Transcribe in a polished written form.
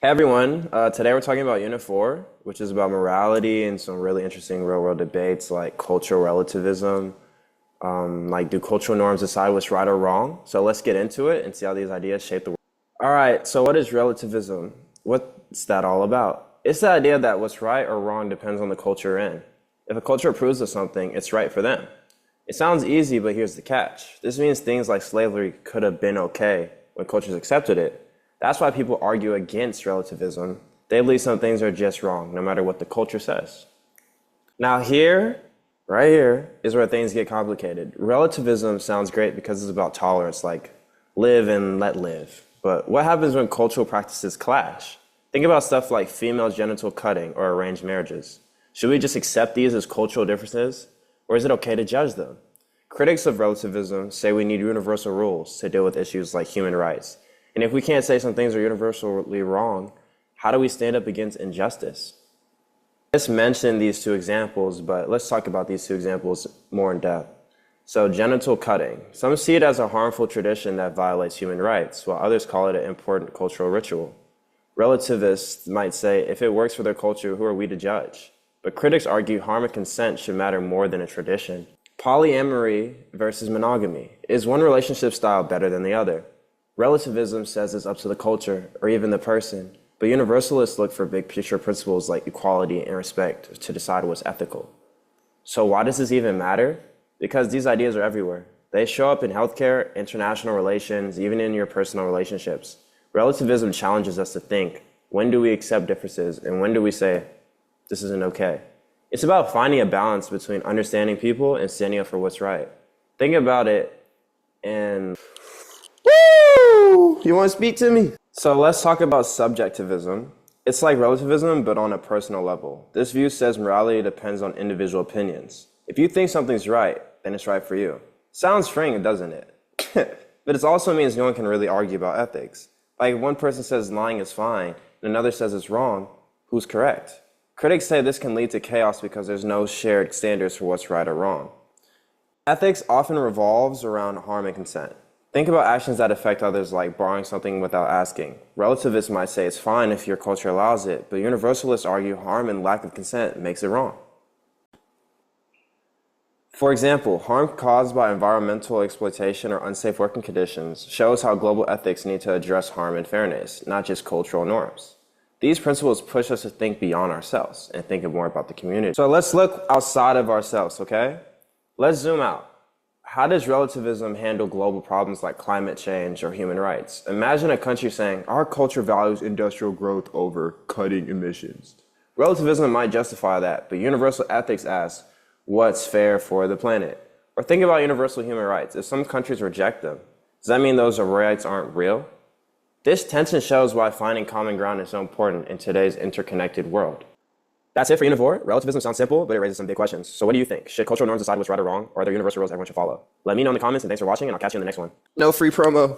Hey everyone, today we're talking about Unit 4, which is about morality and some really interesting real world debates like cultural relativism. Like, do cultural norms decide what's right or wrong? So let's get into it and see how these ideas shape the world. All right, so what is relativism? What's that all about? It's the idea that what's right or wrong depends on the culture you're in. If a culture approves of something, it's right for them. It sounds easy, but here's the catch. This means things like slavery could have been okay when cultures accepted it. That's why people argue against relativism. They believe some things are just wrong, no matter what the culture says. Now here, right here, is where things get complicated. Relativism sounds great because it's about tolerance, like live and let live. But what happens when cultural practices clash? Think about stuff like female genital cutting or arranged marriages. Should we just accept these as cultural differences, or is it okay to judge them? Critics of relativism say we need universal rules to deal with issues like human rights. And if we can't say some things are universally wrong, how do we stand up against injustice? Let's mention these two examples, but let's talk about these two examples more in depth. So genital cutting. Some see it as a harmful tradition that violates human rights, while others call it an important cultural ritual. Relativists might say, if it works for their culture, who are we to judge? But critics argue harm and consent should matter more than a tradition. Polyamory versus monogamy. Is one relationship style better than the other? Relativism says it's up to the culture, or even the person, but universalists look for big picture principles like equality and respect to decide what's ethical. So why does this even matter? Because these ideas are everywhere. They show up in healthcare, international relations, even in your personal relationships. Relativism challenges us to think, when do we accept differences, and when do we say, this isn't okay? It's about finding a balance between understanding people and standing up for what's right. Think about it and you want to speak to me? So let's talk about subjectivism. It's like relativism, but on a personal level. This view says morality depends on individual opinions. If you think something's right, then it's right for you. Sounds freeing, doesn't it? But it also means no one can really argue about ethics. Like if one person says lying is fine, and another says it's wrong, who's correct? Critics say this can lead to chaos because there's no shared standards for what's right or wrong. Ethics often revolves around harm and consent. Think about actions that affect others, like borrowing something without asking. Relativists might say it's fine if your culture allows it, but universalists argue harm and lack of consent makes it wrong. For example, harm caused by environmental exploitation or unsafe working conditions shows how global ethics need to address harm and fairness, not just cultural norms. These principles push us to think beyond ourselves and think more about the community. So let's look outside of ourselves, okay? Let's zoom out. How does relativism handle global problems like climate change or human rights? Imagine a country saying, our culture values industrial growth over cutting emissions. Relativism might justify that, but universal ethics asks, what's fair for the planet? Or think about universal human rights. If some countries reject them, does that mean those rights aren't real? This tension shows why finding common ground is so important in today's interconnected world. That's it for Unit 4. Relativism sounds simple, but it raises some big questions. So what do you think? Should cultural norms decide what's right or wrong, or are there universal rules everyone should follow? Let me know in the comments, and thanks for watching, and I'll catch you in the next one. No free promo.